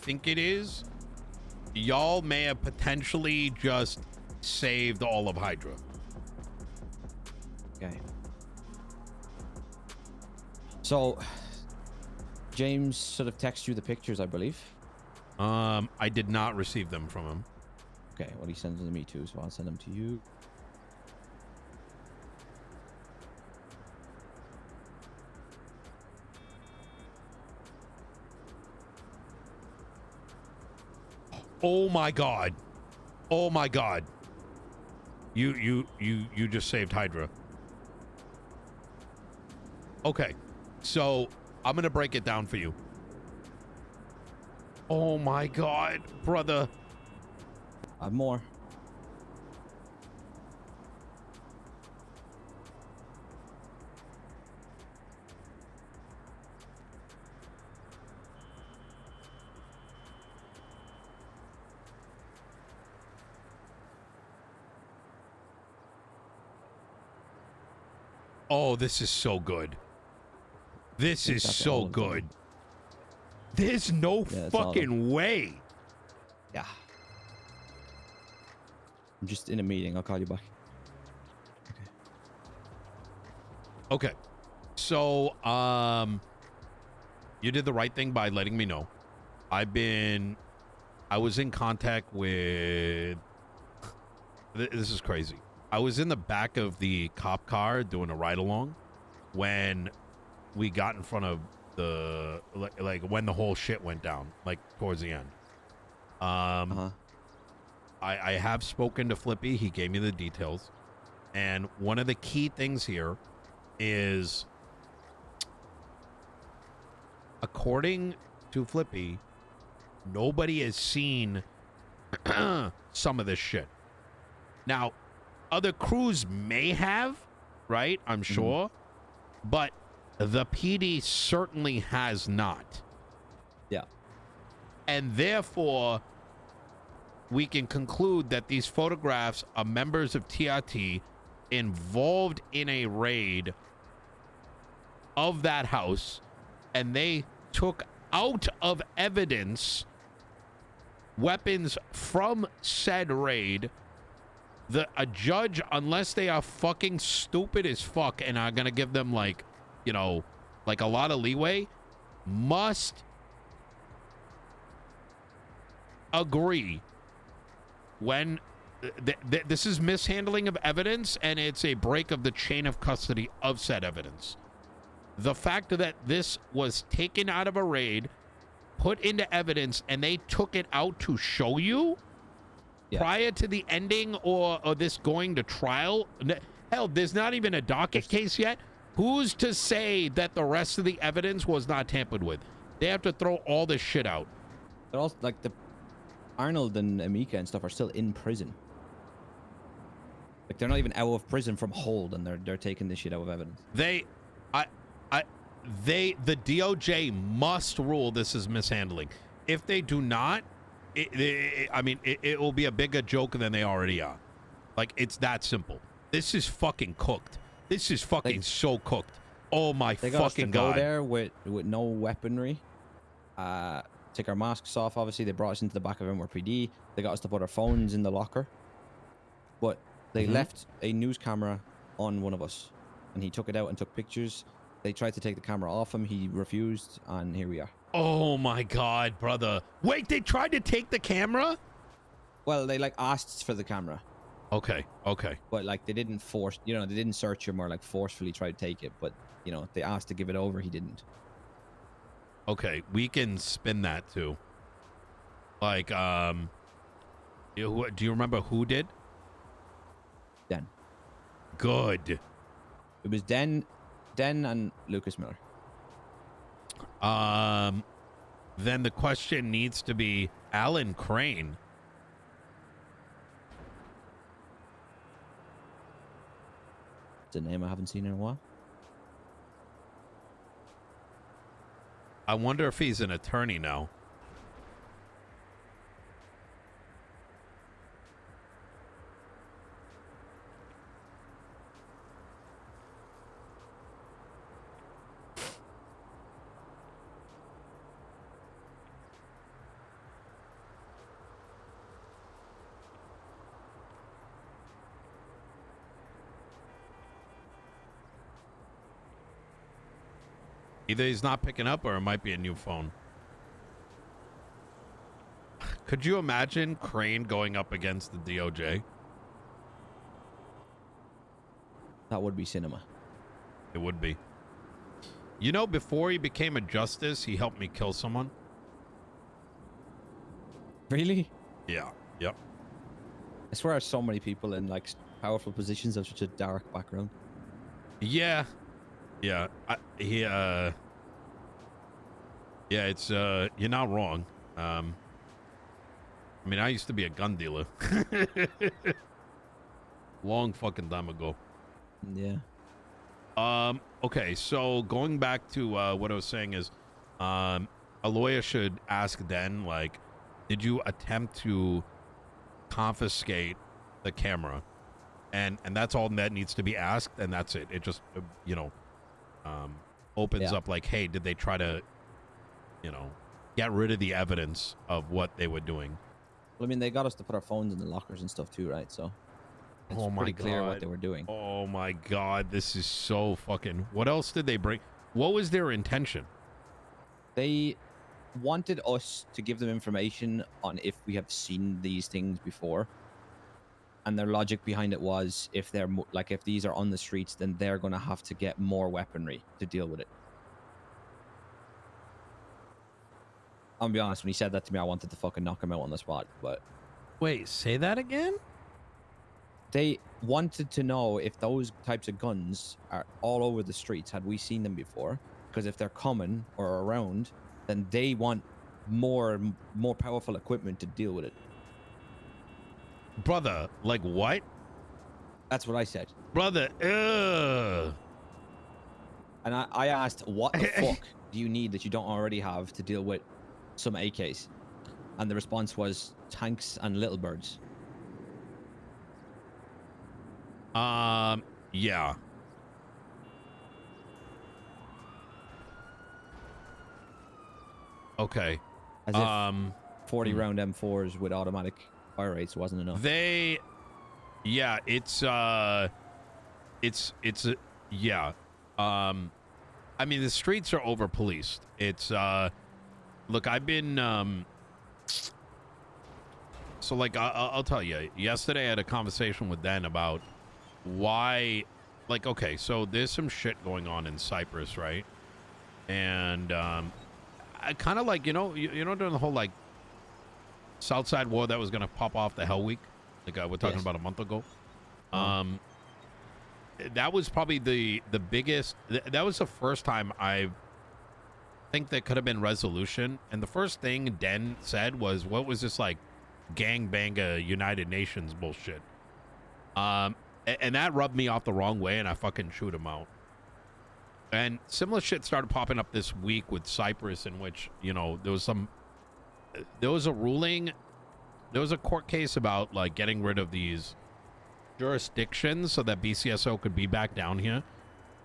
think it is, y'all may have potentially just saved all of Hydra. Okay. So, James sort of texted you the pictures, I believe. I did not receive them from him. Okay, well, he sends them to me too, so I'll send them to you. Oh my god. Oh my god. You just saved Hydra. Okay. So, I'm going to break it down for you. Oh my god, brother. I have more. Oh, this is so good. This is so good. There's no fucking way. Yeah. I'm just in a meeting. I'll call you back. Okay. So, you did the right thing by letting me know. I was in contact with, this is crazy. I was in the back of the cop car doing a ride along when we got in front of the, like when the whole shit went down, like towards the end. I have spoken to Flippy. He gave me the details. And one of the key things here is, according to Flippy, nobody has seen some of this shit. Now, other crews may have, right? I'm sure. But the PD certainly has not. Yeah. And therefore, we can conclude that these photographs are members of TRT involved in a raid of that house, and they took out of evidence weapons from said raid. A judge, unless they are fucking stupid as fuck and are gonna give them, like, you know, like a lot of leeway, must agree when this is mishandling of evidence and it's a break of the chain of custody of said evidence. The fact that this was taken out of a raid, put into evidence, and they took it out to show you prior to the ending or this going to trial. Hell, there's not even a docket case yet. Who's to say that the rest of the evidence was not tampered with? They have to throw all this shit out. They're also, like, the Arnold and Amika and stuff are still in prison. Like, they're not even out of prison from hold, and they're taking this shit out of evidence. The DOJ must rule this is mishandling. If they do not, it will be a bigger joke than they already are. Like, it's that simple. This is fucking cooked. This is fucking so cooked. Oh my fucking god. They got us to go there with no weaponry. Take our masks off, obviously. They brought us into the back of MRPD. They got us to put our phones in the locker. But they left a news camera on one of us. And he took it out and took pictures. They tried to take the camera off him. He refused, and here we are. Oh my god, brother. Wait, they tried to take the camera? Well, they, like, asked for the camera. Okay. But, like, they didn't force, they didn't search him or, like, forcefully try to take it. But, they asked to give it over. He didn't. Okay, we can spin that too. Like, do you remember who did? Den. Good. It was Den and Lucas Miller. Then the question needs to be Alan Crane. It's a name I haven't seen in a while. I wonder if he's an attorney now. Either he's not picking up or it might be a new phone. Could you imagine Crane going up against the DOJ? That would be cinema. It would be. You know, before he became a justice, he helped me kill someone. Really? Yeah. Yep. I swear so many people in like powerful positions have such a dark background. Yeah. Yeah. Yeah, it's you're not wrong. I mean, I used to be a gun dealer. Long fucking time ago. Yeah. Okay, so going back to what I was saying is a lawyer should ask Den, like, did you attempt to confiscate the camera? And that's all that needs to be asked, and that's it. It just opens up like, hey, did they try to get rid of the evidence of what they were doing? Well, I mean, they got us to put our phones in the lockers and stuff too, right? So it's Oh my pretty clear what God. they were doing. Oh my God, this is so fucking... What else did they bring? What was their intention? They wanted us to give them information on if we have seen these things before. And their logic behind it was, if they're like, if these are on the streets, then they're going to have to get more weaponry to deal with it. I'll be honest, when he said that to me, I wanted to fucking knock him out on the spot, but... Wait, say that again? They wanted to know if those types of guns are all over the streets. Had we seen them before? Because if they're common or around, then they want more powerful equipment to deal with it. Brother, like what? That's what I said. Brother, ugh. And I asked, what the fuck do you need that you don't already have to deal with some AKs? And the response was tanks and little birds. Yeah. Okay. As if 40 round M4s with automatic fire rates wasn't enough. Yeah, yeah. I mean, the streets are over policed. It's look, I've been so like I'll tell you, yesterday I had a conversation with Dan about why, like, okay, so there's some shit going on in Cyprus, right? And I kind of like, during the whole like Southside war that was gonna pop off the Hell Week, like we're talking about a month ago. That was probably the biggest. That was the first time I think there could have been resolution. And the first thing Den said was, "What was this like gangbanga United Nations bullshit?" And that rubbed me off the wrong way, and I fucking chewed him out. And similar shit started popping up this week with Cyprus, in which there was a ruling, there was a court case about like getting rid of these jurisdictions so that BCSO could be back down here.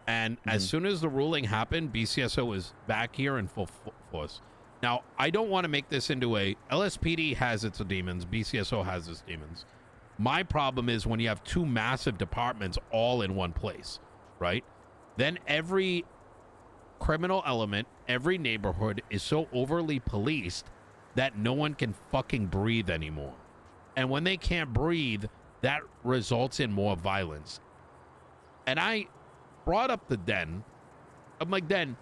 And as soon as the ruling happened, BCSO was back here in full force. Now, I don't want to make this into a LSPD has its demons, BCSO has its demons. My problem is when you have two massive departments all in one place, right? Then every criminal element, every neighborhood is so overly policed that no one can fucking breathe anymore. And when they can't breathe, that results in more violence. And I brought up the Den. I'm like, Den,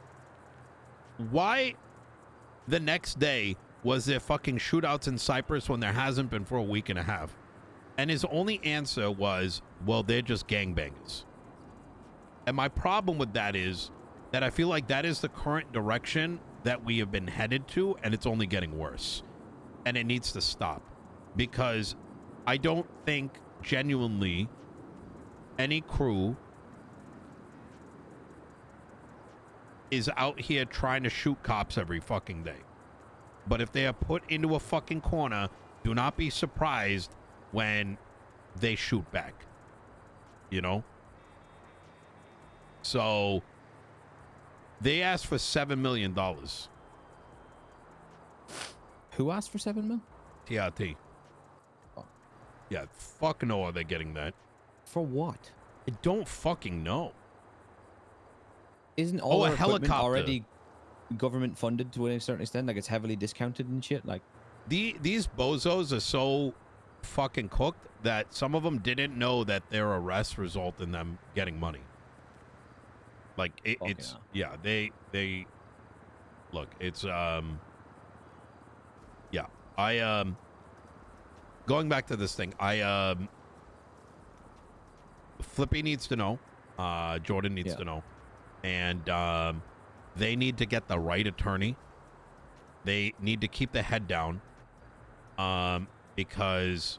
why the next day was there fucking shootouts in Cyprus when there hasn't been for a week and a half? And his only answer was, well, they're just gangbangers. And my problem with that is that I feel like that is the current direction that we have been headed to, and it's only getting worse. And it needs to stop. Because I don't think genuinely any crew is out here trying to shoot cops every fucking day. But if they are put into a fucking corner, do not be surprised when they shoot back. So they asked for $7 million. Who asked for 7 mil? TRT. Oh. Yeah, fuck no are they getting that. For what? I don't fucking know. Isn't all a our equipment helicopter. already government funded to a certain extent. Like it's heavily discounted and shit. Like these bozos are so fucking cooked that some of them didn't know that their arrests result in them getting money. Like it's yeah, they look, it's yeah. I going back to this thing, Flippy needs to know, Jordan needs to know, and they need to get the right attorney. They need to keep the head down, because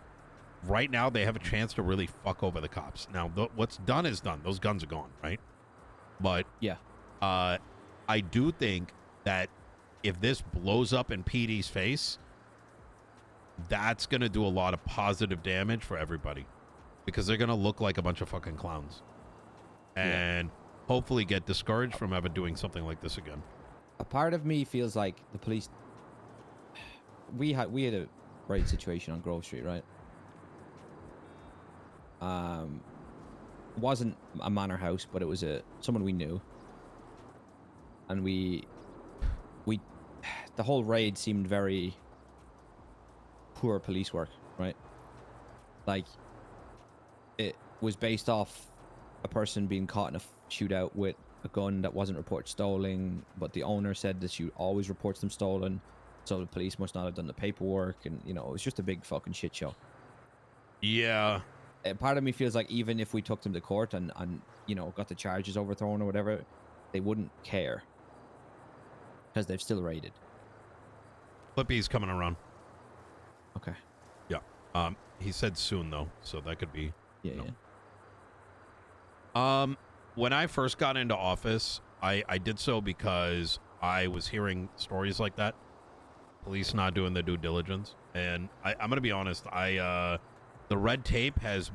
right now they have a chance to really fuck over the cops. Now, what's done is done. Those guns are gone, right? But yeah, I do think that if this blows up in PD's face, that's going to do a lot of positive damage for everybody, because they're going to look like a bunch of fucking clowns and hopefully get discouraged from ever doing something like this again. A part of me feels like the police, we had a raid situation on Grove Street, right? It wasn't a manor house, but it was someone we knew, and we the whole raid seemed very poor police work, right? Like it was based off a person being caught in a shootout with a gun that wasn't reported stolen, but the owner said that she always reports them stolen, so the police must not have done the paperwork, and you know, it was just a big fucking shit show. Yeah. Part of me feels like even if we took them to court and you know, got the charges overthrown or whatever, they wouldn't care because they've still raided. Flippy's coming around. Okay. Yeah. He said soon though, so that could be. Yeah. No. Yeah. When I first got into office, I did so because I was hearing stories like that. Police not doing their due diligence. And I'm going to be honest, the red tape has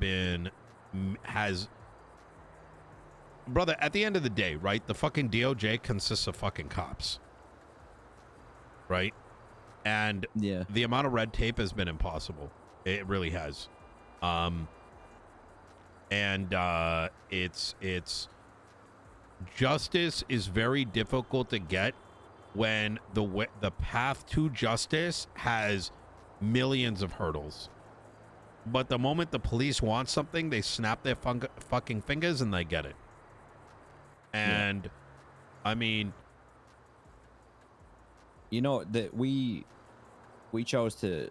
brother, at the end of the day, right? The fucking DOJ consists of fucking cops. Right? And the amount of red tape has been impossible. It really has. And it's justice is very difficult to get when the path to justice has millions of hurdles. But the moment the police want something, they snap their fucking fingers and they get it. And I mean, you know that we chose to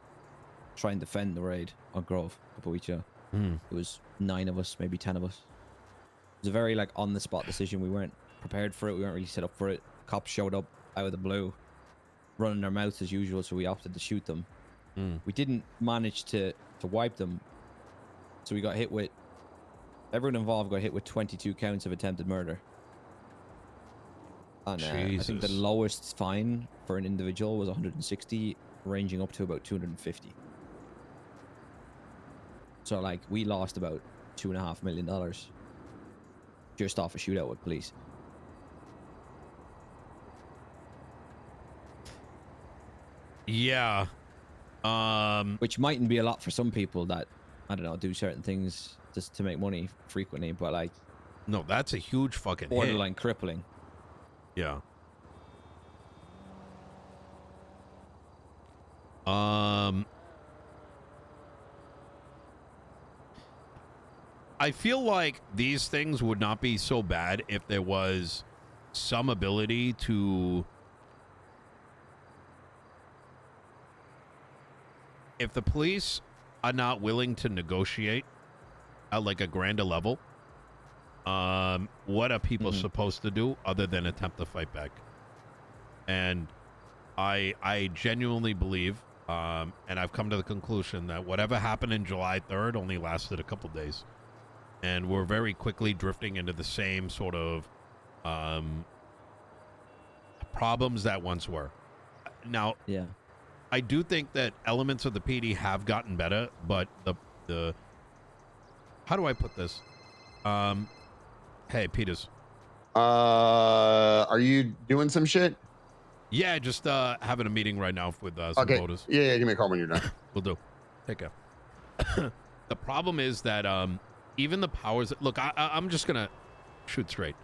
try and defend the raid on Grove a couple weeks ago. It was 9 of us, maybe 10 of us. It was a very like on the spot decision. We weren't prepared for it. We weren't really set up for it. Cops showed up out of the blue, running their mouths as usual, so we opted to shoot them. We didn't manage to wipe them, so we got hit with, everyone involved got hit with 22 counts of attempted murder. And I think the lowest fine for an individual was 160, ranging up to about 250. So like we lost about $2.5 million just off a shootout with police. yeah. Which mightn't be a lot for some people that, I don't know, do certain things just to make money frequently, but like, no, that's a huge fucking borderline crippling. Yeah. I feel like these things would not be so bad if there was some ability to, if the police are not willing to negotiate at like a grander level, what are people supposed to do other than attempt to fight back? And I genuinely believe, and I've come to the conclusion that whatever happened in July 3rd only lasted a couple days. And we're very quickly drifting into the same sort of problems that once were. Now, I do think that elements of the PD have gotten better, but the how do I put this? Hey, Peters. Are you doing some shit? Yeah, just having a meeting right now with some voters. Yeah, give me a call when you're done. Will do. Take care. The problem is that even the powers... Look, I'm just going to shoot straight.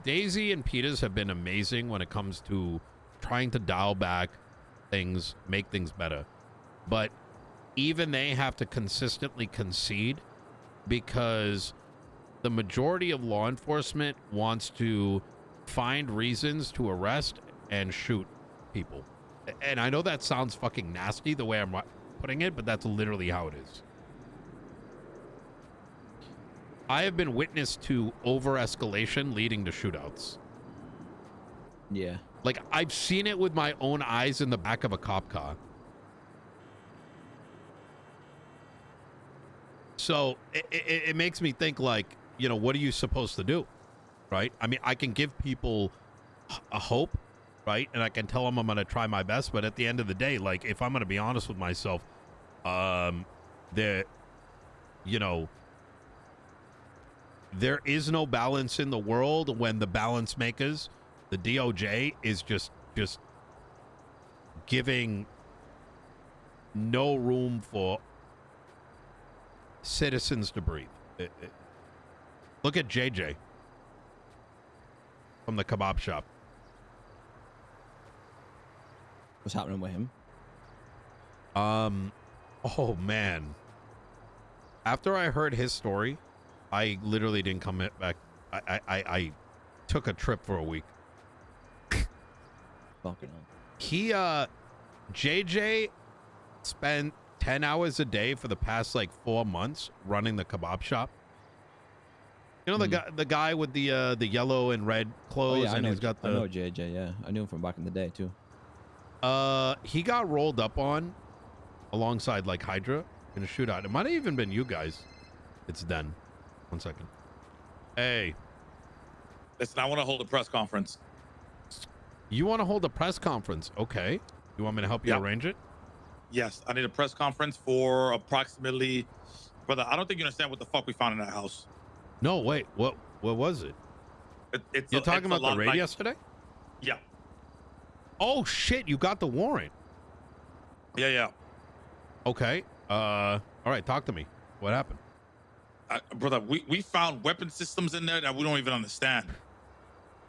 Daisy and Peters have been amazing when it comes to trying to dial back things, make things better. But even they have to consistently concede because the majority of law enforcement wants to find reasons to arrest and shoot people. And I know that sounds fucking nasty the way I'm putting it, but that's literally how it is. I have been witness to over-escalation leading to shootouts. Yeah. Like, I've seen it with my own eyes in the back of a cop car. So it makes me think, like, you know, what are you supposed to do, right? I mean, I can give people a hope, right? And I can tell them I'm going to try my best. But at the end of the day, like, if I'm going to be honest with myself, there is no balance in the world when the balance makers, the DOJ, is just giving no room for citizens to breathe. Look at JJ from the kebab shop. What's happening with him? Oh man. After I heard his story, I literally didn't come back. I took a trip for a week. Fucking hell. He JJ spent 10 hours a day for the past like 4 months running the kebab shop. You know the guy with the yellow and red clothes, Oh, yeah, and he's got the. I know JJ. Yeah, I knew him from back in the day too. He got rolled up on alongside like HYDRA in a shootout. It might have even been you guys. It's Den. 1 second. Hey, Listen, I want to hold a press conference. you want to hold a press conference? Okay. You want me to help you Yeah. arrange it? Yes, I need a press conference for approximately, brother. I don't think you understand what the fuck we found in that house. No, wait. What was it? You're talking about the raid yesterday? Yeah, Oh shit! You got the warrant. yeah. Okay. All right. Talk to me. What happened? Brother, we found weapon systems in there that we don't even understand.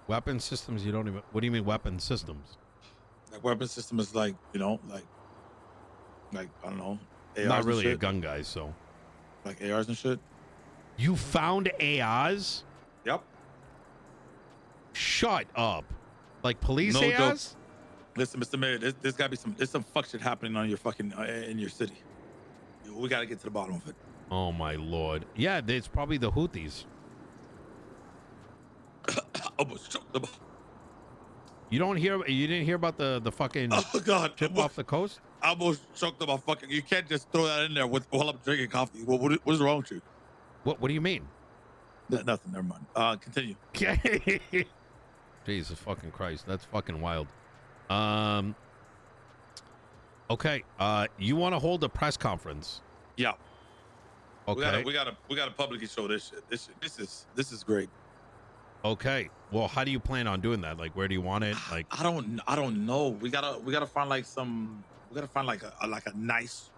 Weapon systems? You don't even. What do you mean weapon systems? Like weapon system is like, you know, like I don't know. ARs Not and really a shit. gun guy. So Like ARs and shit. you found ARs? Yep. Shut up. Like police No joke. ARs? Listen, Mr. Mayor, there's gotta be there's some fuck shit happening on your fucking in your city. We gotta get to the bottom of it. Oh my lord. Yeah, it's probably the Houthis. Almost choked them. You didn't hear about the fucking Oh God! ship off the coast? I almost choked on my fucking. You can't just throw that in there while I'm drinking coffee. What's wrong with you? What do you mean? Nothing. Never mind. Continue. Jesus fucking Christ. That's fucking wild. Okay. You want to hold a press conference? Yeah. Okay. We gotta publicly show this shit. This is great. Okay. Well, how do you plan on doing that? Like, where do you want it? Like, I don't know. We gotta find like a nice.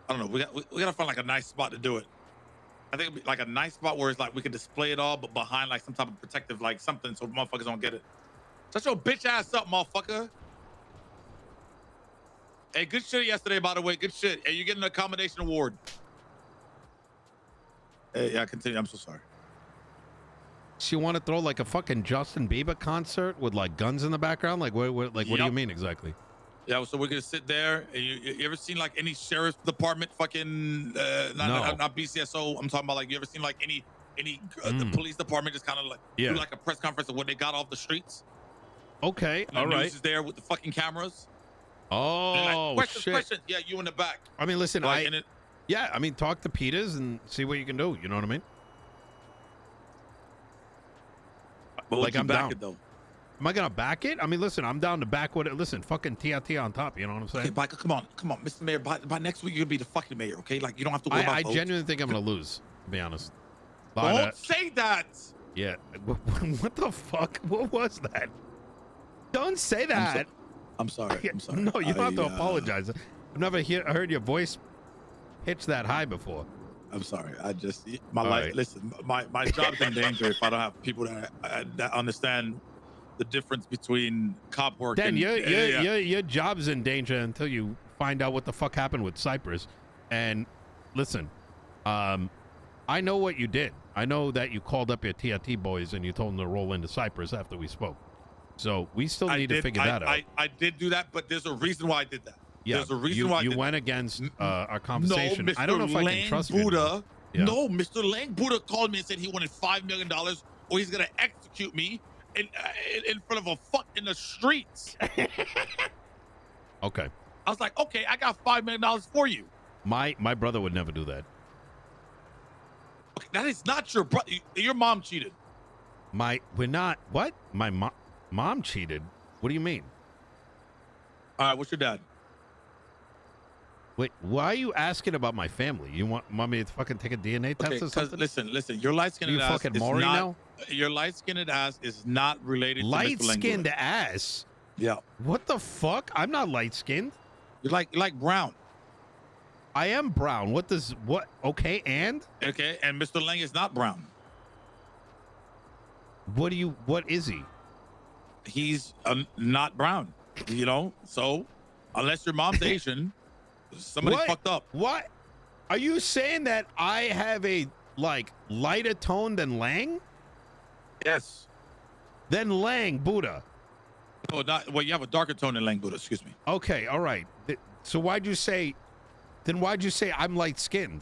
I don't know. We gotta find like a nice spot to do it. I think it'd be like a nice spot where it's like we can display it all, but behind like some type of protective like something so motherfuckers don't get it. Shut your bitch ass up, motherfucker. Hey, good shit yesterday, by the way. Good shit. Hey, you getting an accommodation award. Hey, yeah, continue. I'm so sorry. so you want to throw like a fucking Justin Bieber concert with like guns in the background? Like, what do you Yep. mean exactly? Yeah, so we're gonna sit there. And you ever seen like any sheriff's department fucking No. not BCSO? I'm talking about like you ever seen like any the police department just kind of like Yeah. do like a press conference of what they got off the streets. Okay. And All the news right. is there with the fucking cameras. Oh, And like, shit. questions. Yeah, you in the back. I mean, listen, Like, and it, I mean, talk to Peters and see what you can do. You know what I mean? but like, would you I'm back down. it though. Am I gonna back it? I mean, listen, I'm down to back with it. Listen, fucking TRT on top. You know what I'm saying? Okay, Mike, come on, Mr. Mayor. By next week, you're gonna be the fucking mayor. Okay, like you don't have to worry about I votes. genuinely think I'm gonna lose. To be honest. Don't say that. Yeah. What the fuck? What was that? Don't say that. I'm sorry. I'm sorry. No, you don't have to I, apologize. I've never heard your voice pitch that high before. I'm sorry. I just my All life. right. Listen, my job's in danger if I don't have people that understand the difference between cop work Dan, and your job's in danger until you find out what the fuck happened with Cypress. And listen, I know what you did. I know that you called up your TRT boys and you told them to roll into Cypress after we spoke. So we still need to figure that out. I did do that, but there's a reason why I did that. Yeah, there's a reason why I you did went that. against our conversation. No, Mr. I don't know if I can trust you Buddha. anymore. Yeah. No, Mr. Lang Buddha called me and said he wanted $5 million or he's gonna execute me in front of a fuck in the streets. Okay. I was like, okay, I got $5 million for you. My brother would never do that. Okay, that is not your brother. Your mom cheated. We're not what? My mom cheated. What do you mean? All right, what's your dad? Wait, why are you asking about my family? You want me to fucking take a DNA test or something? Listen, your light-skinned You ass fucking is Maury not, now? Your light-skinned ass is not related to Mr. Light-skinned Langbuda. ass? Yeah. What the fuck? I'm not light-skinned. You're like brown. I am brown. What? Okay, and? Okay, and Mr. Lang is not brown. What is he? He's not brown, you know? So, unless your mom's Asian, somebody What? fucked up. What? Are you saying that I have a, lighter tone than Lang? Yes. Than Lang Buddha. Oh, you have a darker tone than Lang Buddha, excuse me. Okay, all right. So why'd you say I'm light-skinned?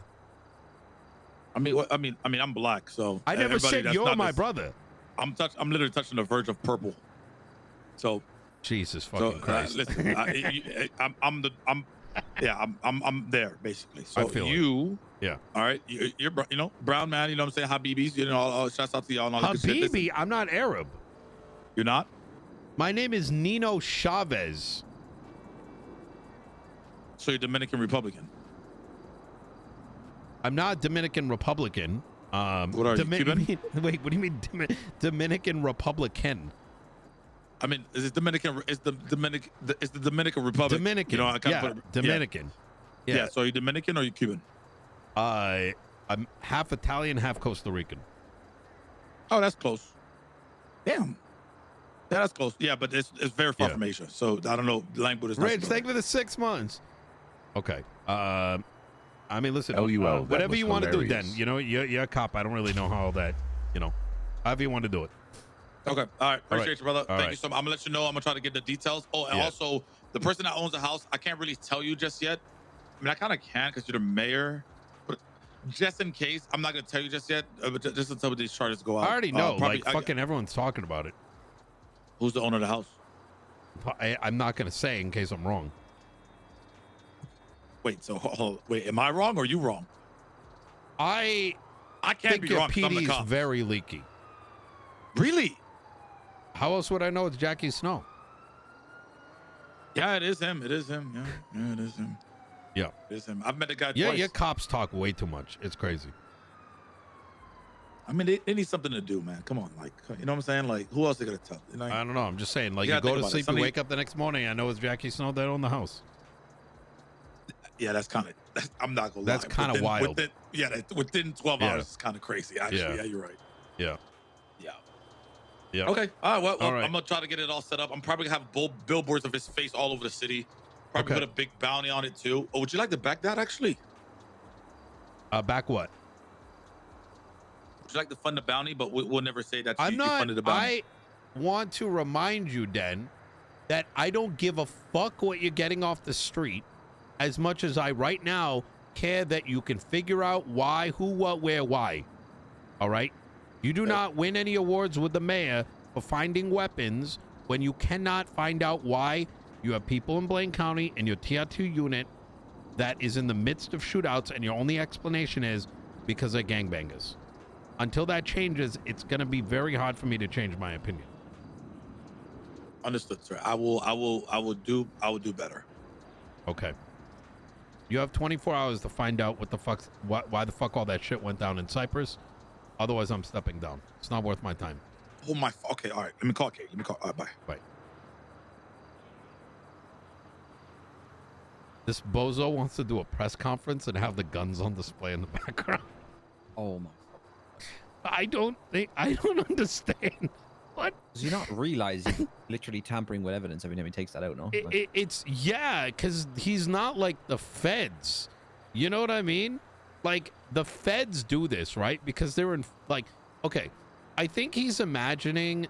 I mean, I'm black, so I never everybody said that's you're not my this- brother. I'm literally touching the verge of purple. So, Jesus fucking Christ. listen, I'm there basically. So I feel you, Yeah. all right, you're brown man. You know what I'm saying? Habibis, shouts out to y'all and all that good shit. Listen, Habibi, I'm not Arab. you're not. My name is Nino Chavez. So you're Dominican Republican. I'm not Dominican Republican. What are you, Cuban? Wait, what do you mean Dominican Republican? I mean, is it Dominican? Is the Dominican Republic? Dominican. You know, I kinda Yeah, put it- Dominican. Yeah. So are you Dominican or are you Cuban? I'm half Italian, half Costa Rican. Oh, that's close. Damn. Yeah, that's close. Yeah, but it's very far Yeah. from Asia. So I don't know. Language is not. Rich, thank you for the 6 months. Okay. I mean, listen, LUL, that whatever was you want to do, hilarious. then. You know, you're a cop. I don't really know how that, however you want to do it. Okay. All right. Appreciate right. you, brother. All Thank right. you so much. I'm gonna let you know. I'm gonna try to get the details. Oh, and Yeah. also the person that owns the house, I can't really tell you just yet. I mean, I kind of can because you're the mayor, but just in case, I'm not gonna tell you just yet. But just until these charges go out. I already know. Probably, Fucking everyone's talking about it. who's the owner of the house? I'm not going to say in case I'm wrong. Wait. So wait, am I wrong or you wrong? I I can't think be your wrong. 'Cause I'm the PD is cop. very leaky. Really? How else would I know it's Jackie Snow? Yeah, it is him. It is him. Yeah, it is him. Yeah. It is him. I've met the guy Yeah, twice. your cops talk way too much. It's crazy. I mean, they need something to do, man. Come on, you know what I'm saying? Like, who else they gonna tell? You know, I don't know. I'm just saying, You you gotta go think to about it. sleep, you Somebody- wake up the next morning, I know it's Jackie Snow that owned the house. yeah, that's kind of. I'm not gonna That's lie. kinda Within- wild. Within 12 Yeah. hours, it's kind of crazy. Actually, Yeah. yeah, you're right. Yeah. Yeah. Yeah. Okay. All right. Well, All right. I'm gonna try to get it all set up. I'm probably gonna have billboards of his face all over the city. Probably Okay. put a big bounty on it too. Oh, would you like to back that? Actually, Back what? would you like to fund the bounty? But we'll never say that I'm you not. funded the bounty. I want to remind you, Den, that I don't give a fuck what you're getting off the street as much as I right now care that you can figure out why, who, what, where, why. All right? You do not win any awards with the mayor for finding weapons when you cannot find out why you have people in Blaine County and your Tier 2 unit that is in the midst of shootouts, and your only explanation is because they're gangbangers. Until that changes, it's going to be very hard for me to change my opinion. Understood, sir. I will do better. Okay. You have 24 hours to find out why the fuck all that shit went down in Cyprus. Otherwise, I'm stepping down. It's not worth my time. Oh my. Okay. All right. Let me call Kate. All right. Bye. Bye. This bozo wants to do a press conference and have the guns on display in the background. Oh my. I don't understand. What? Does he not realize he's literally tampering with evidence every time he takes that out? No. It's yeah, because he's not like the feds. You know what I mean? Like the feds do this, right? Because they're in like, okay, I think he's imagining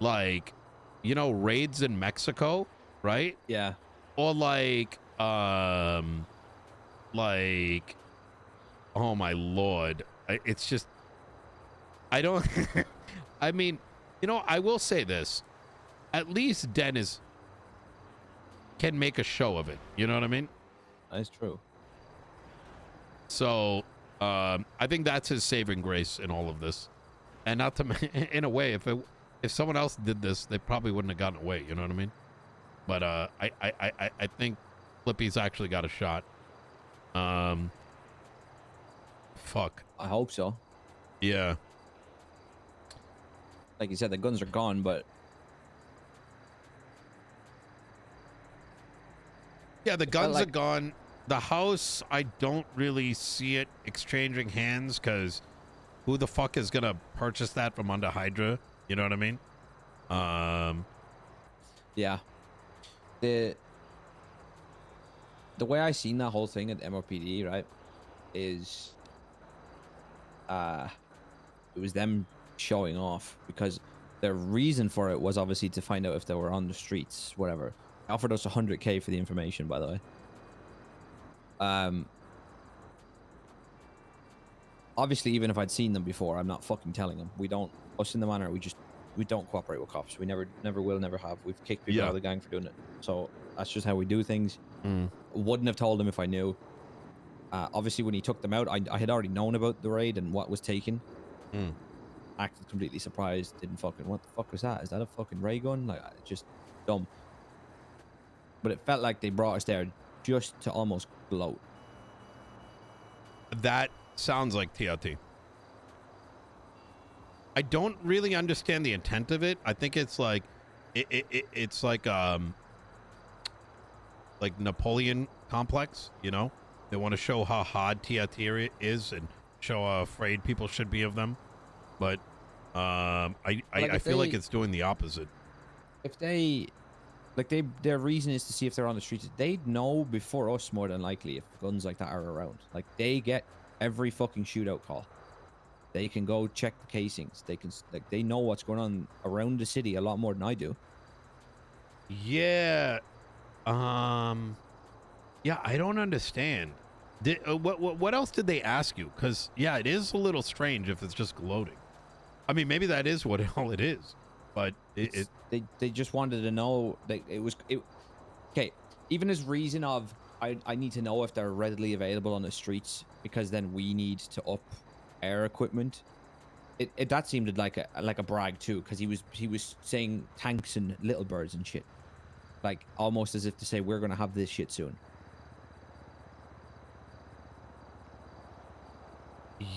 like, you know, raids in Mexico, right? Yeah. Or like, oh my Lord. It's just, I don't, I mean, you know, I will say this. At least Dennis can make a show of it. You know what I mean? That's true. So, I think that's his saving grace in all of this. And not to, in a way, if someone else did this, they probably wouldn't have gotten away. You know what I mean? But I think Flippy's actually got a shot. Fuck. I hope so. Yeah. Like you said, the guns are gone, but Yeah, the guns like- are gone. The house, I don't really see it exchanging hands because who the fuck is gonna purchase that from under HYDRA? You know what I mean? yeah. The way I seen that whole thing at MOPD, right, is it was them showing off because their reason for it was obviously to find out if they were on the streets, whatever. They offered us 100K for the information, by the way. Obviously, even if I'd seen them before, I'm not fucking telling them. We don't, us in the Manor, we don't cooperate with cops. We never will, never have. We've kicked people out of the gang for doing it. So that's just how we do things. Wouldn't have told them if I knew. Obviously, when he took them out, I had already known about the raid and what was taken. Acted completely surprised. Didn't fucking, what the fuck was that? Is that a fucking ray gun? Like, just dumb. But it felt like they brought us there just to almost gloat. That sounds like TRT. I don't really understand the intent of it. I think it's like it's like Napoleon complex, you know? They want to show how hard TRT is and show how afraid people should be of them. But I feel like it's doing the opposite. If they, like, their reason is to see if they're on the streets. They'd know before us more than likely if guns like that are around. Like, they get every fucking shootout call. They can go check the casings. They can, like, they know what's going on around the city a lot more than I do. Yeah. Yeah, I don't understand. What else did they ask you? Because, yeah, it is a little strange if it's just gloating. I mean, maybe that is what all it is. But they just wanted to know that it was okay. Even his reason of I need to know if they're readily available on the streets because then we need to up air equipment. That seemed like a brag too, because he was saying tanks and little birds and shit, like almost as if to say we're gonna have this shit soon.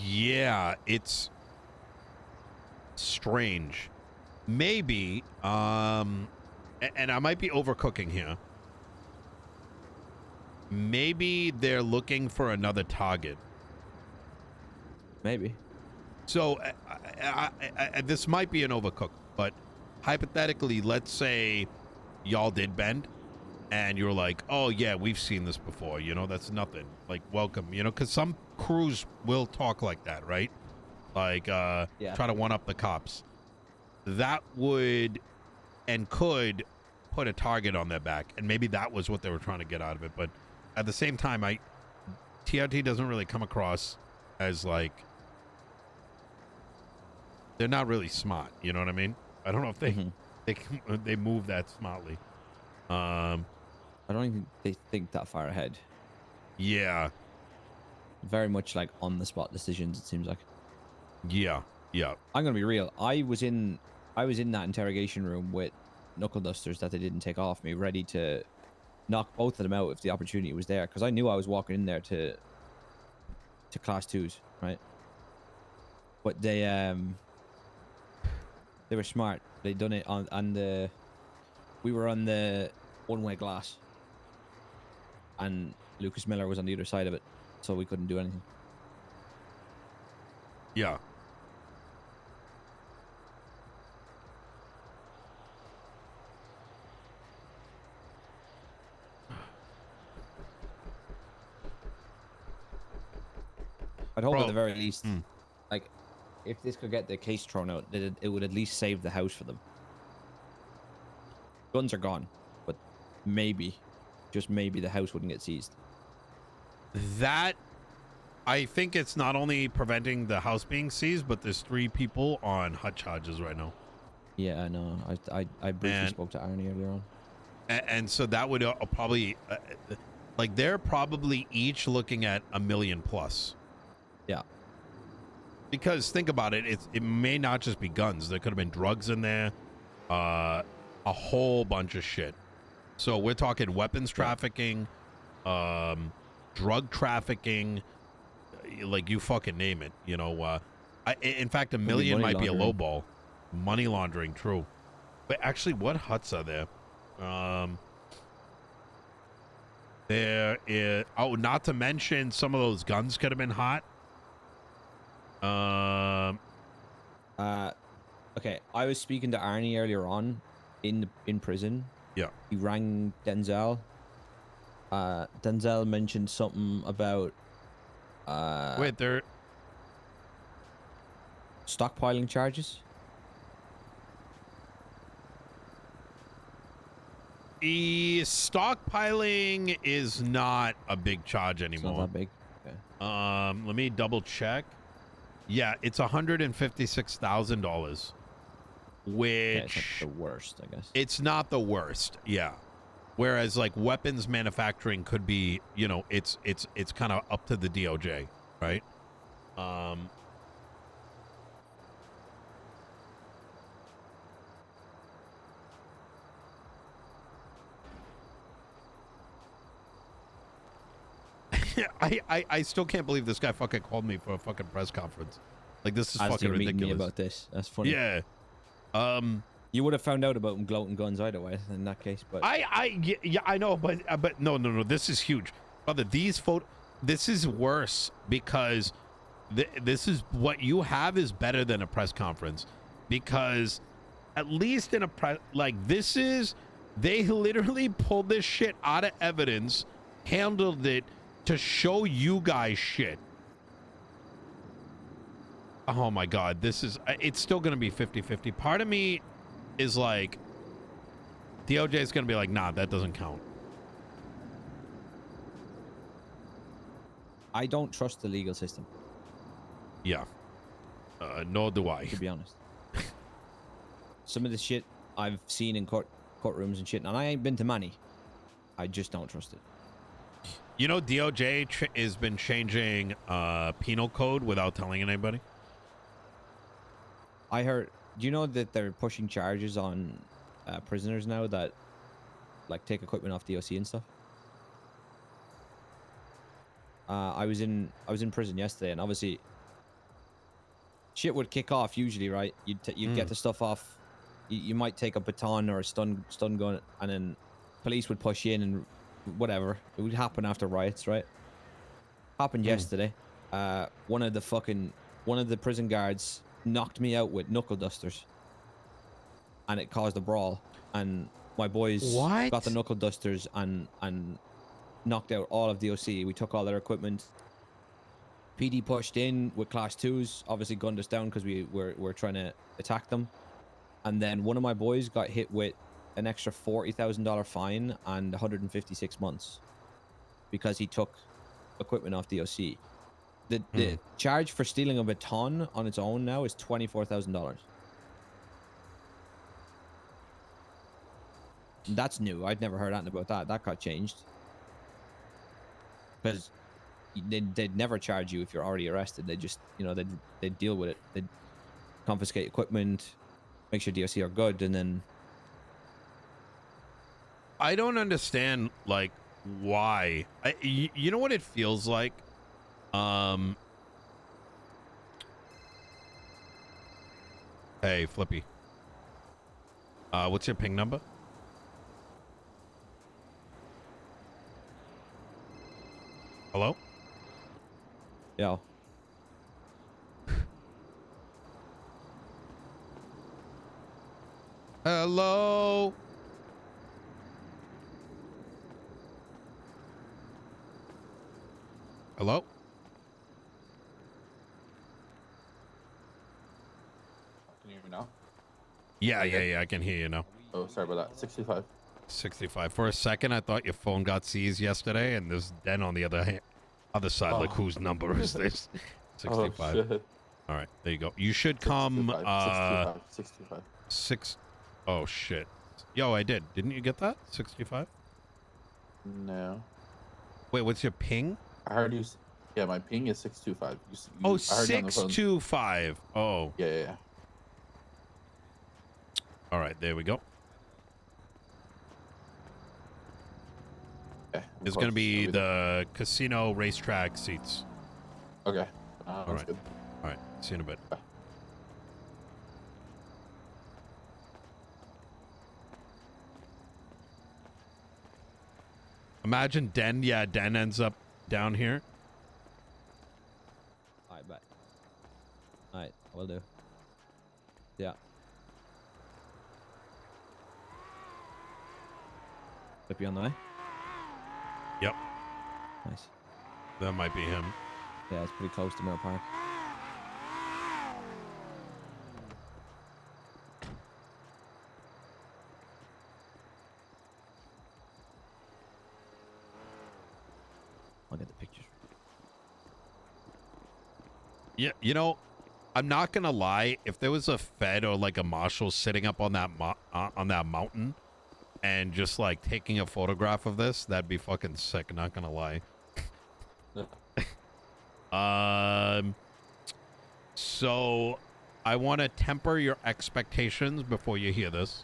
Yeah, it's strange. Maybe, and I might be overcooking here. Maybe they're looking for another target. Maybe. So, this might be an overcook, but hypothetically, let's say y'all did bend, and you're like, oh yeah, we've seen this before, you know, that's nothing. Like, welcome, you know, because some crews will talk like that, right? Like, try to one-up the cops. That would and could put a target on their back, and maybe that was what they were trying to get out of it. But at the same time, TRT doesn't really come across as like they're not really smart. You know what I mean? I don't know if they move that smartly. I don't even think they think that far ahead. Yeah. Very much like on the spot decisions. It seems like. Yeah. Yeah. I'm gonna be real. I was in that interrogation room with knuckle dusters that they didn't take off me, ready to knock both of them out if the opportunity was there, because I knew I was walking in there to class 2s, right? But they were smart. They done it we were on the one-way glass. and Lucas Miller was on the other side of it, so we couldn't do anything. Yeah. I'd hope Bro, at the very least, mm. like, if this could get the case thrown out, that it would at least save the house for them. Guns are gone, but maybe, just maybe, the house wouldn't get seized. That, I think it's not only preventing the house being seized, but there's 3 people on hot charges right now. Yeah, I know. I briefly spoke to Arnie earlier on. And so that would probably, like, they're probably each looking at $1 million plus. Yeah. Because think about it, it may not just be guns. There could have been drugs in there, a whole bunch of shit. So we're talking weapons trafficking, drug trafficking, like you fucking name it. You know, in fact, $1 million might be a low ball. Money laundering, true. But actually, what huts are there? There is. Oh, not to mention some of those guns could have been hot. Okay, I was speaking to Arnie earlier on in prison. Yeah. He rang Denzel. Denzel mentioned something about Wait, they're stockpiling charges. Stockpiling is not a big charge anymore. It's not that big. Okay. Let me double check. Yeah, it's $156,000, which it's not the worst, I guess. it's not the worst. Yeah. Whereas like weapons manufacturing could be, you know, it's kind of up to the DOJ, right? I still can't believe this guy fucking called me for a fucking press conference. Like, this is As fucking you're meeting me ridiculous. about this. That's funny. Yeah. You would have found out about him gloating guns either way in that case, but Yeah, I know, but no, this is huge, brother. This is worse because this is what you have is better than a press conference, because at least in a press like this is, they literally pulled this shit out of evidence, handled it to show you guys shit. Oh my God, it's still gonna be 50-50. Part of me is like, DOJ is going to be like, nah, that doesn't count. I don't trust the legal system. Yeah. Nor do I. To be honest. Some of the shit I've seen in courtrooms and shit, and I ain't been to many, I just don't trust it. You know, DOJ has been changing penal code without telling anybody. I heard. Do you know that they're pushing charges on prisoners now that like take equipment off DOC and stuff? I was in prison yesterday, and obviously shit would kick off usually, right? You'd get the stuff off. You might take a baton or a stun gun, and then police would push you in and whatever. It would happen after riots, right? Happened yesterday. One of the prison guards knocked me out with knuckle dusters, and it caused a brawl, and my boys got the knuckle dusters and knocked out all of the OC. We took all their equipment. PD pushed in with class 2s, obviously gunned us down because we were trying to attack them, and then one of my boys got hit with an extra $40,000 fine and 156 months because he took equipment off DOC. The charge for stealing a baton on its own now is $24,000. That's new. I'd never heard anything about that. That got changed. Because they'd never charge you if you're already arrested. They just, they'd deal with it. They'd confiscate equipment, make sure DOC are good, and then... I don't understand, like, why. You know what it feels like? Hey, Flippy. What's your ping number? Hello? Yo. Hello? Hello? Can you hear me now? Yeah, I can hear you now. Oh, sorry about that. 65. 65. For a second, I thought your phone got seized yesterday, and there's Den on the other side. Like, Oh. whose number is this? 65. Oh, shit. All right, there you go. You should come. 625. Six. Oh shit. Yo, I did. Didn't you get that? 65. No. Wait, what's your ping? I heard you. Yeah, my ping is 625. Oh, I heard you on the phone. 625. Oh. Yeah. All right, there we go. Okay, It's going to be the casino racetrack seats. Okay. All That's right. good. All right. See you in a bit. Bye. Imagine Den. Yeah, Den ends up down here. Alright, bet. Alright, will do. Yeah. Flip you on the way? Yep. Nice. That might be him. Yeah, it's pretty close to Mill Park. I'll get the pictures. Yeah, you know, I'm not gonna lie. If there was a Fed or like a marshal sitting up on that mountain and just like taking a photograph of this, that'd be fucking sick. Not gonna lie. So I want to temper your expectations before you hear this.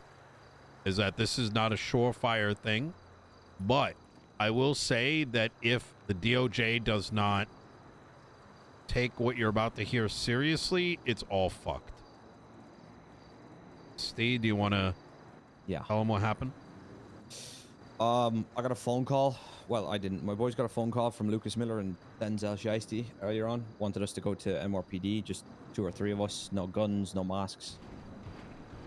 Is that this is not a surefire thing, but I will say that if the DOJ does not take what you're about to hear seriously, it's all fucked. Steve, do you want to tell them what happened? I got a phone call. Well, I didn't. My boys got a phone call from Lucas Miller and Denzel HYDRA earlier on. Wanted us to go to MRPD, just 2 or 3 of us. No guns, no masks.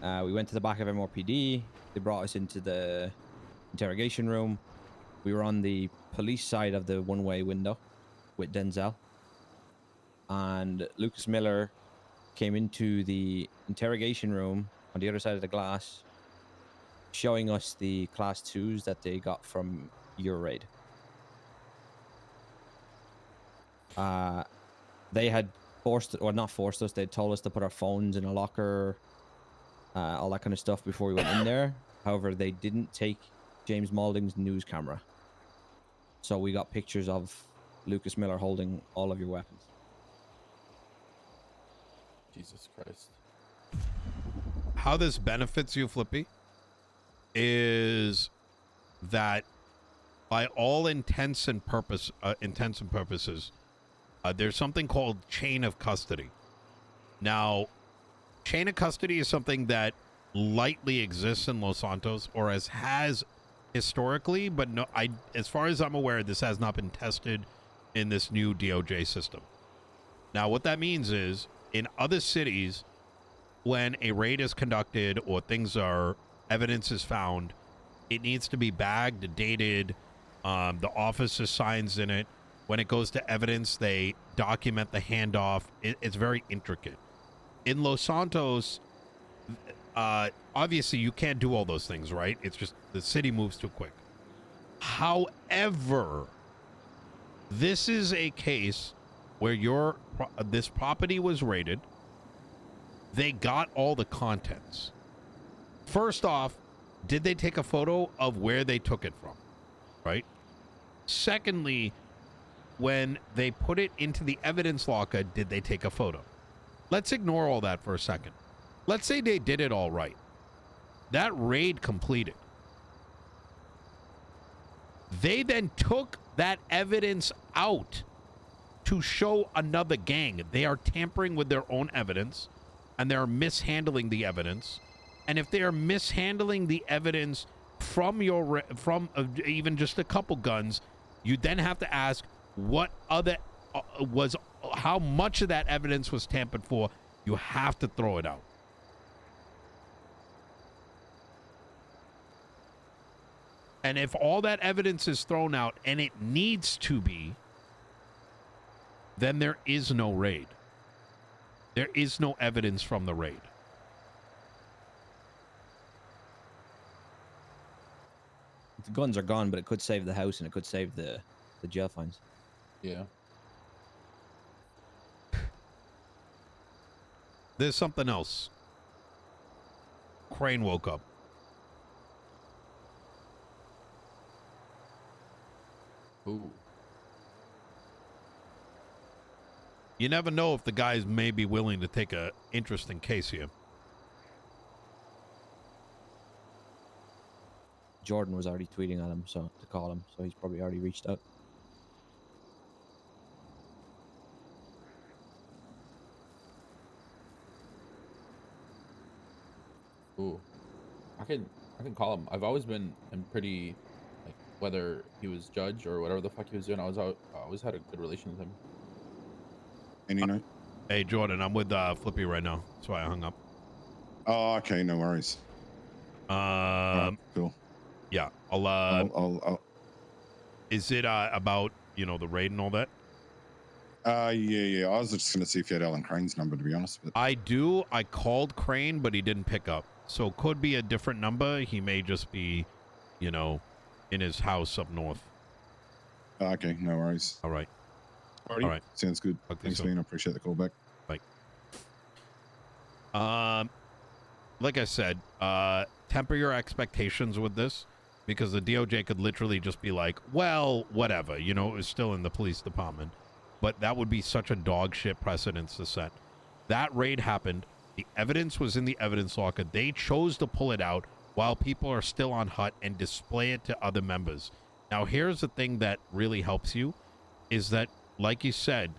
We went to the back of MRPD. They brought us into the interrogation room. We were on the police side of the one-way window with Denzel. And Lucas Miller came into the interrogation room on the other side of the glass, showing us the class 2s that they got from your raid. They had not forced us, they told us to put our phones in a locker, all that kind of stuff before we went in there. However, they didn't take James Malding's news camera. So we got pictures of Lucas Miller holding all of your weapons. Jesus Christ. How this benefits you, Flippy, is that by all intents and purposes, there's something called chain of custody. Now, chain of custody is something that lightly exists in Los Santos, or has historically, but no, as far as I'm aware, this has not been tested in this new DOJ system. Now, what that means is, in other cities, when a raid is conducted or evidence is found, it needs to be bagged, dated, the officer signs in it. When it goes to evidence, they document the handoff. It's very intricate. In Los Santos, obviously you can't do all those things, right? It's just the city moves too quick. However, this is a case where this property was raided. They got all the contents. First off, did they take a photo of where they took it from? Right? Secondly, when they put it into the evidence locker, did they take a photo? Let's ignore all that for a second. Let's say they did it all right. That raid completed. They then took that evidence out to show another gang. They are tampering with their own evidence, and they're mishandling the evidence. And if they are mishandling the evidence from even just a couple guns, you then have to ask, what other was how much of that evidence was tampered for. You have to throw it out. And if all that evidence is thrown out, and it needs to be, then there is no raid. There is no evidence from the raid. The guns are gone, but it could save the house and it could save the jail fines. Yeah. There's something else. Crane woke up. Ooh. You never know if the guys may be willing to take a interesting case here. Jordan was already tweeting at him, so to call him, so he's probably already reached out. Ooh. I can call him. I've always been pretty, like, whether he was judge or whatever the fuck he was doing, I always had a good relation with him. And you know? Hey, Jordan, I'm with Flippy right now. That's why I hung up. Oh, okay, no worries. Cool. Yeah, I'll is it about, you know, the raid and all that? yeah. I was just gonna see if you had Alan Crane's number, to be honest. But I do. I called Crane, but he didn't pick up. So it could be a different number. He may just be, you know, in his house up north. okay, no worries. All right. Alrighty. All right. Sounds good. Talk to you Thanks, soon. man. I appreciate the call back. Like I said, temper your expectations with this, because the DOJ could literally just be like, well, whatever, you know, it was still in the police department. But that would be such a dog shit precedence to set. That raid happened. The evidence was in the evidence locker. They chose to pull it out while people are still on HUT and display it to other members. Now, here's the thing that really helps you, is that, like you said,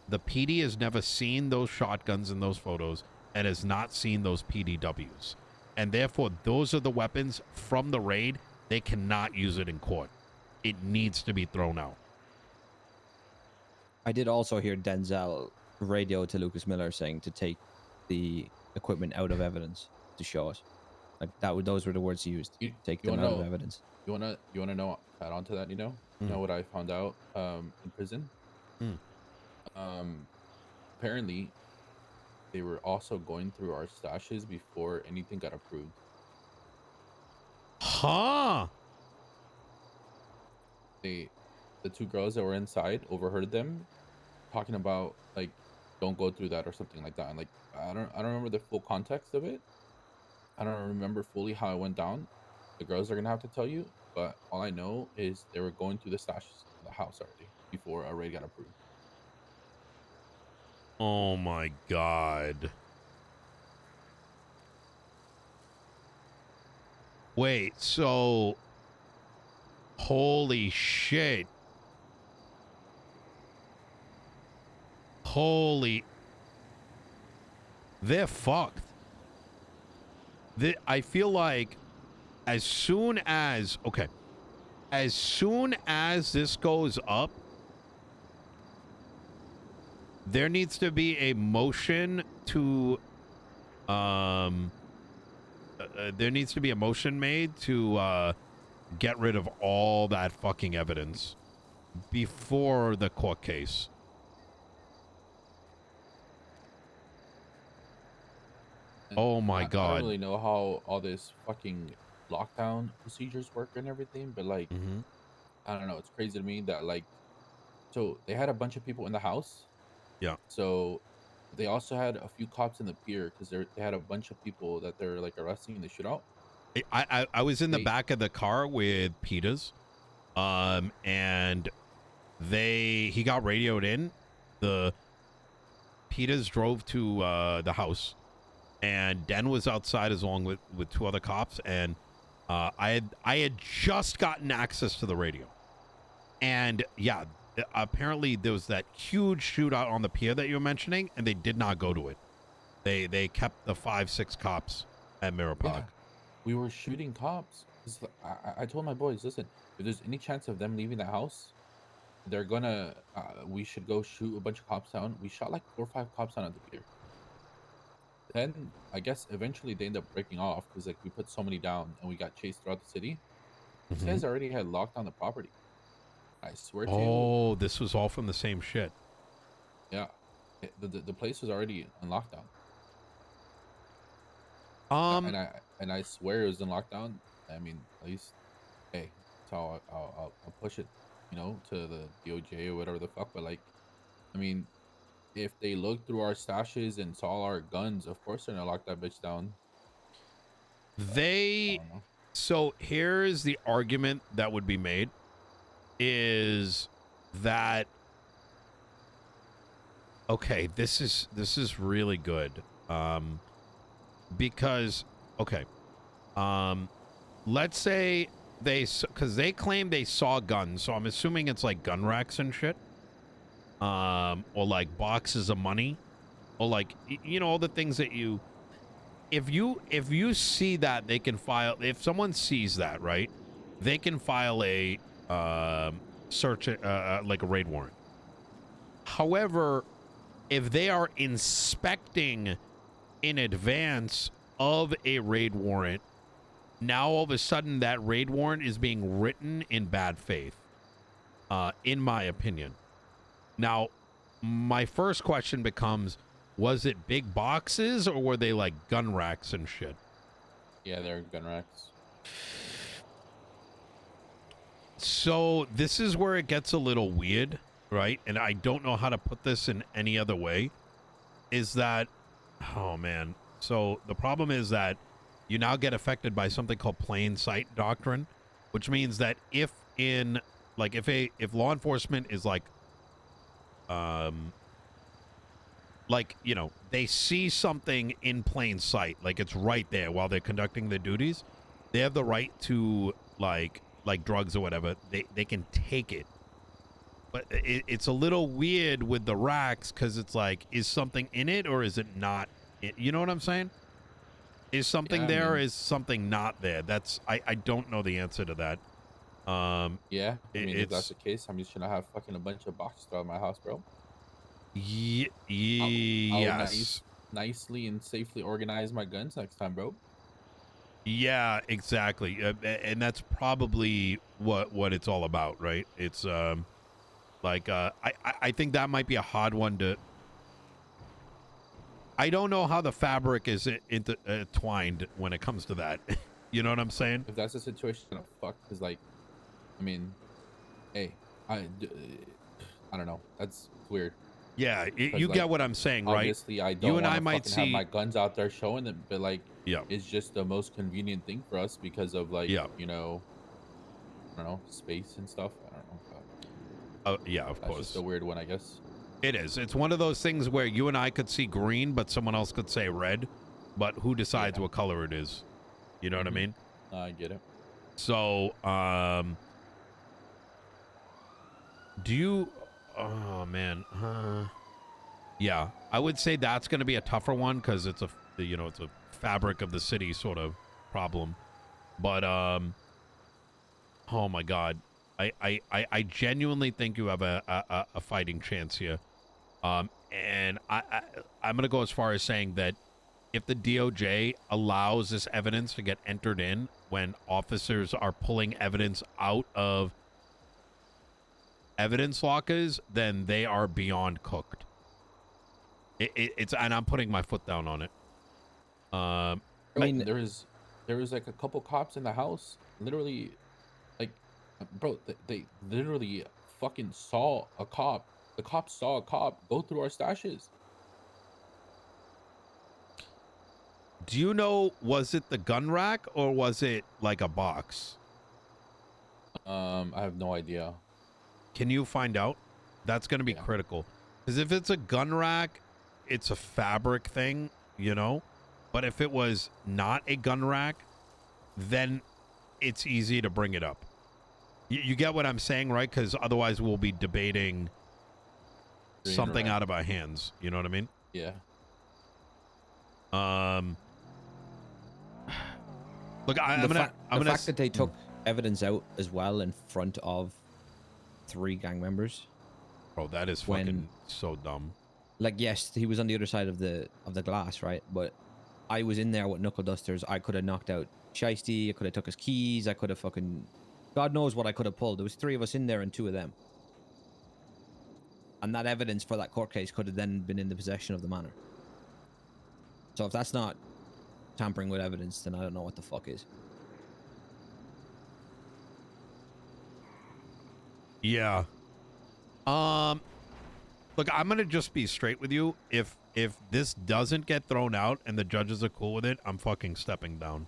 the PD has never seen those shotguns in those photos and has not seen those PDWs. And therefore, those are the weapons from the raid. They cannot use it in court. It needs to be thrown out. I did also hear Denzel radio to Lucas Miller saying to take the equipment out of evidence to show us. Like those were the words he used. Take them out of evidence. You wanna know, add on to that, you know? You know what I found out in prison? Apparently they were also going through our stashes before anything got approved. Huh? The two girls that were inside overheard them talking about, like, don't go through that or something like that. And like, I don't remember the full context of it. I don't remember fully how it went down. The girls are gonna have to tell you, but all I know is they were going through the stashes of the house already before a raid got approved. Oh my God. Wait, so holy shit. They're fucked. I feel like as soon as this goes up, there needs to be a motion to made to get rid of all that fucking evidence before the court case. And Oh my I God. don't really know how all this fucking lockdown procedures work and everything, but like, I don't know. It's crazy to me that, like, so they had a bunch of people in the house. Yeah. So they also had a few cops in the pier because they had a bunch of people that they're like arresting in the shootout. I was in the back of the car with Peters, and he got radioed in. The Peters drove to the house, and Den was outside along with two other cops, and I had just gotten access to the radio, and yeah, apparently there was that huge shootout on the pier that you were mentioning, and they did not go to it. They kept the 5-6 cops at Mirror Park. Yeah. We were shooting cops. I told my boys, listen, if there's any chance of them leaving the house, they're gonna we should go shoot a bunch of cops down. We shot like 4 or 5 cops down at the pier. Then I guess eventually they end up breaking off because like we put so many down and we got chased throughout the city. These Mhm. guys already had locked down the property. I swear to you, Oh, this was all from the same shit. yeah, the place was already on lockdown. Um, And I swear it was in lockdown. I mean, at least, hey, that's how I'll push it, you know, to the DOJ or whatever the fuck. But like, I mean, if they looked through our stashes and saw our guns, of course they're gonna lock that bitch down. But I they. don't know. So here's the argument that would be made: is that okay? This is really good. Because okay, let's say because they claim they saw guns, so I'm assuming it's like gun racks and shit, or like boxes of money, or like you know all the things that you if you see that they can file if someone sees that right, they can file a search like a raid warrant. However, if they are inspecting in advance of a raid warrant, now all of a sudden that raid warrant is being written in bad faith, in my opinion. Now, my first question becomes, was it big boxes or were they like gun racks and shit? Yeah, they're gun racks. So this is where it gets a little weird, right? And I don't know how to put this in any other way. Is that, oh man. So the problem is that you now get affected by something called plain sight doctrine, which means that if law enforcement is like you know, they see something in plain sight, like it's right there while they're conducting their duties, they have the right to like drugs or whatever. They can take it. But it's a little weird with the racks because it's like, is something in it or is it not? You know what I'm saying? Is something Yeah, I there or mean, is something not there? I don't know the answer to that. yeah. I mean, if that's It's the case, I mean, should I have fucking a bunch of boxes throughout my house, bro? I'll yes. nicely and safely organize my guns next time, bro. Yeah, exactly. And that's probably what it's all about, right? It's I think that might be a hard one to. I don't know how the fabric is entwined when it comes to that. You know what I'm saying? If that's the situation, I'm fucked. Cause like, I mean, hey, I don't know. That's weird. Yeah, Cause you like, get what I'm saying, right? obviously, I You don't and want I to might fucking have see. my guns out there showing them, but like, Yeah, it's just the most convenient thing for us because of like, yeah, you know, I don't know, space and stuff. I don't know. yeah. Of That's just course, a weird one, I guess. it is. It's one of those things where you and I could see green, but someone else could say red. But who decides Yeah. what color it is? You know what I Mhm. mean? I get it. So, do you? Oh man, yeah. I would say that's going to be a tougher one because it's it's a fabric of the city sort of problem. But oh my god, I genuinely think you have a fighting chance here. And I'm going to go as far as saying that if the DOJ allows this evidence to get entered in when officers are pulling evidence out of evidence lockers, then they are beyond cooked. It's and I'm putting my foot down on it. I Bro, mean, there was like a couple cops in the house. Literally, like, bro, they literally fucking saw a cop. The cops saw a cop go through our stashes. do you know, was it the gun rack or was it like a box? I have no idea. Can you find out? That's going to be Yeah. critical. Because if it's a gun rack, it's a fabric thing, you know? But if it was not a gun rack, then it's easy to bring it up. You get what I'm saying, right? Because otherwise we'll be debating Green or something red. out of our hands. You know what I mean? Yeah. Look, I'm the gonna fact that they took evidence out as well in front of 3 gang members. Bro, that is When- fucking so dumb. Like, yes, he was on the other side of the glass, right? But I was in there with knuckle dusters. I could have knocked out HYDRA. I could have took his keys. I could have fucking... God knows what I could have pulled. There was 3 of us in there and 2 of them. And that evidence for that court case could have then been in the possession of the Manor. So if that's not tampering with evidence, then I don't know what the fuck is. Yeah. Look, I'm gonna just be straight with you. If this doesn't get thrown out and the judges are cool with it, I'm fucking stepping down.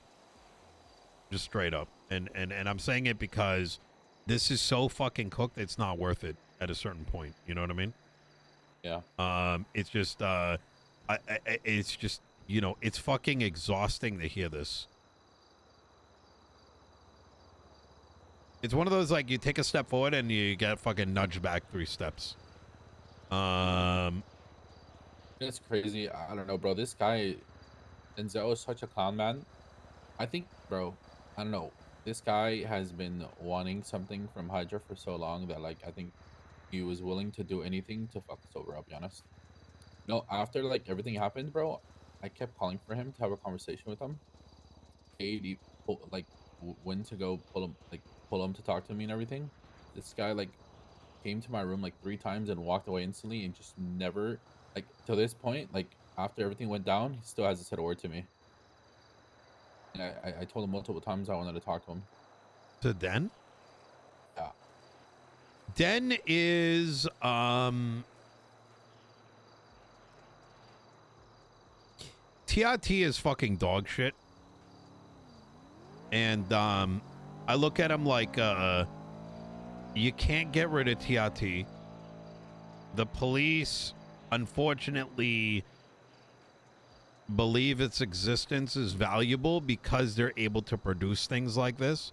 Just straight up. And I'm saying it because this is so fucking cooked, it's not worth it at a certain point. You know what I mean? Yeah. It's just it's just, you know, it's fucking exhausting to hear this. It's one of those, like, you take a step forward and you get fucking nudged back 3 steps. It's crazy. I don't know, bro. This guy, Denzel, is such a clown, man. I think, bro, I don't know. This guy has been wanting something from HYDRA for so long that, like, I think he was willing to do anything to fuck us over, I'll be honest. No, after, like, everything happened, bro, I kept calling for him to have a conversation with him. Katie, like, went to go pull him to talk to me and everything. This guy, like, came to my room like 3 times and walked away instantly and just never, like, to this point, like, after everything went down, he still hasn't said a word to me. And I told him multiple times I wanted to talk to him. To Den? Yeah. Den is TRT is fucking dog shit. And I look at him like you can't get rid of TRT. The police unfortunately believe its existence is valuable because they're able to produce things like this.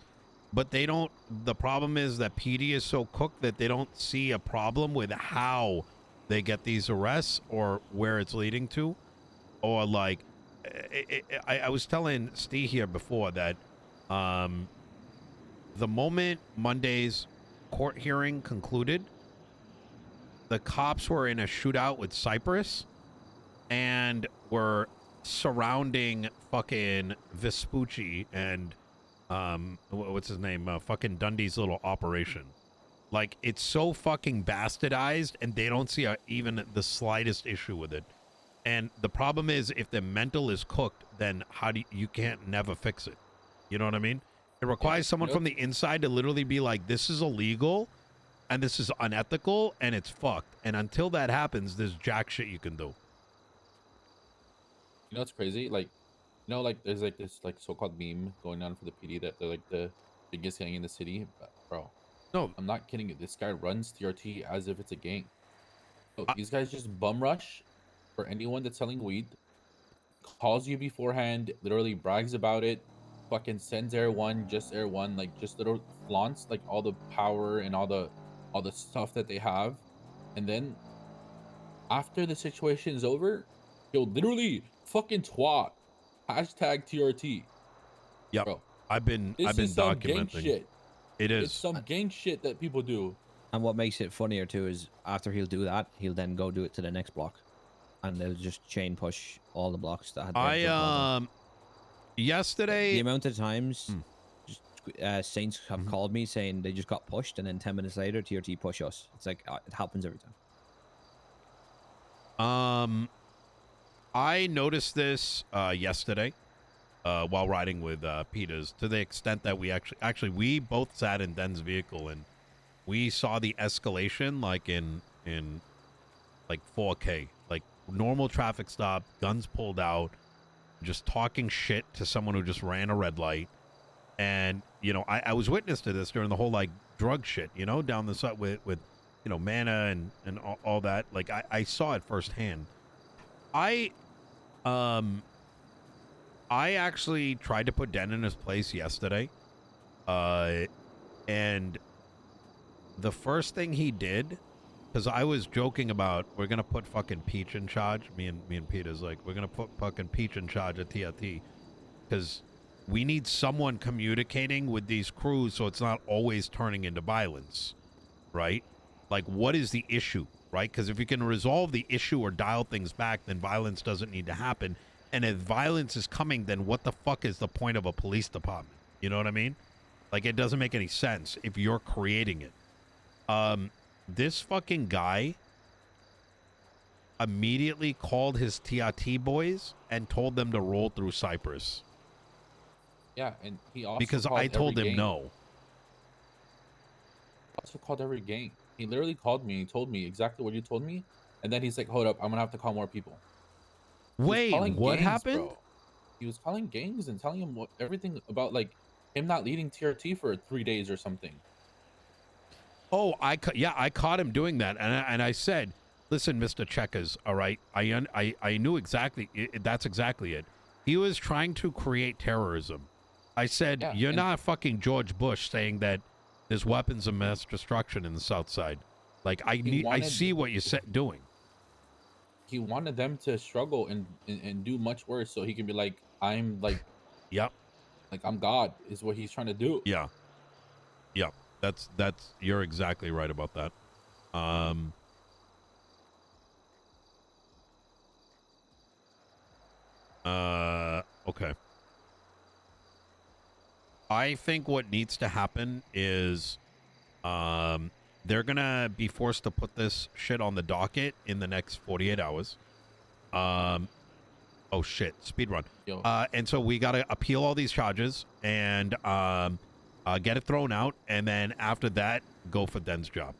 But they don't, the problem is that PD is so cooked that they don't see a problem with how they get these arrests or where it's leading to. Or like, I was telling Steve here before that the moment Monday's court hearing concluded, the cops were in a shootout with Cypress and were surrounding fucking Vespucci and what's his name? Fucking Dundee's little operation. Like, it's so fucking bastardized, and they don't see even the slightest issue with it. And the problem is, if the mental is cooked, then how do you can't never fix it. You know what I mean? It requires someone from the inside to literally be like, this is illegal, and this is unethical, and it's fucked. And until that happens, there's jack shit you can do. You know what's crazy? Like, you know, like, there's like this like so-called meme going on for the PD that they're like the biggest gang in the city. But, bro, No, I'm not kidding you. This guy runs TRT as if it's a gang. So these guys just bum rush for anyone that's selling weed, calls you beforehand, literally brags about it, fucking sends Air One, just Air One, like, just little flaunts like all the power and all the stuff that they have, and then after the situation is over, he'll literally fucking twat hashtag TRT. Yep. Bro, I've been some gang documenting. shit. It is. It's some gang shit that people do. And what makes it funnier too is after he'll do that, he'll then go do it to the next block, and they'll just chain push all the blocks that had. Yesterday, the amount of times Saints have called me saying they just got pushed, and then 10 minutes later TRT push us. It's like it happens every time. I noticed this yesterday while riding with Peters, to the extent that we we both sat in Den's vehicle and we saw the escalation like in like 4K, like normal traffic stop, guns pulled out, just talking shit to someone who just ran a red light. And, you know, I was witness to this during the whole, like, drug shit, you know, down the side with you know, Manor and all that. Like, I saw it firsthand. I actually tried to put Den in his place yesterday. And the first thing he did, because I was joking about, we're going to put fucking Peach in charge. Me and Peter's like, we're going to put fucking Peach in charge of TRT. Because we need someone communicating with these crews so it's not always turning into violence. right? Like, what is the issue, right? Because if you can resolve the issue or dial things back, then violence doesn't need to happen. And if violence is coming, then what the fuck is the point of a police department? You know what I mean? Like, it doesn't make any sense if you're creating it. This fucking guy immediately called his TRT boys and told them to roll through Cyprus. Yeah, and he also Because called I told every him gang. no. Also called every gang. He literally called me and told me exactly what you told me, and then he's like, "Hold up, I'm gonna have to call more people." He was Wait, calling what gangs, happened? bro. He was calling gangs and telling him everything about like him not leading TRT for 3 days or something. Oh, I caught him doing that, and I said, "Listen, Mr. Checkers, all right, I knew exactly that's exactly it. He was trying to create terrorism. I said, Yeah, you're and not fucking George Bush saying that there's weapons of mass destruction in the South Side. Like, I see what you're doing. he wanted them to struggle and do much worse, so he can be like, "I'm like, Yep, I'm God," is what he's trying to do. yeah, yep. That's you're exactly right about that. Okay. I think what needs to happen is they're gonna be forced to put this shit on the docket in the next 48 hours. Oh shit, speed run. Yo. And so we gotta appeal all these charges and get it thrown out, and then after that, go for Den's job.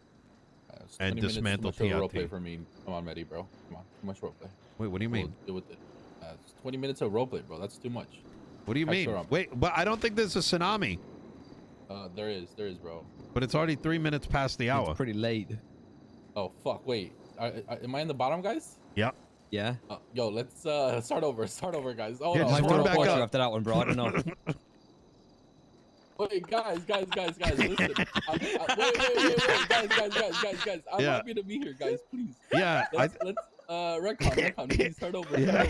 It's And 20 minutes too dismantle much of a TRT. roleplay for me. Come on, Mehdi, bro. Come on, too much roleplay. Wait, what do you We'll mean? deal with it. It's 20 minutes of roleplay, bro. That's too much. What do you mean? Sure, Wait, but I don't think there's a tsunami. There is, bro. But it's already 3 minutes past the hour. It's pretty late. Oh fuck! Wait, am I in the bottom, guys? Yep. Yeah. Yo, let's start over, guys. Oh Yeah, no, just Might run want to back watch up. you after that one, bro. I don't know.Ait, guys, listen. Wait, guys. I'm Yeah. happy to be here, guys. Please. Yeah, Let's Recon, please start over. Guys,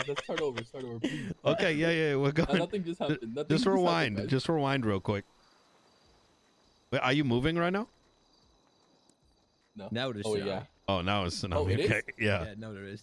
let's start over, please. okay, yeah, we're going. Nothing just happened. Nothing Just rewind. happened, guys. Just rewind real quick. Wait, are you moving right now? No. Now there's Oh tsunami. yeah. Oh, now it's tsunami. Oh, it is? Okay, yeah. Yeah, no, there is.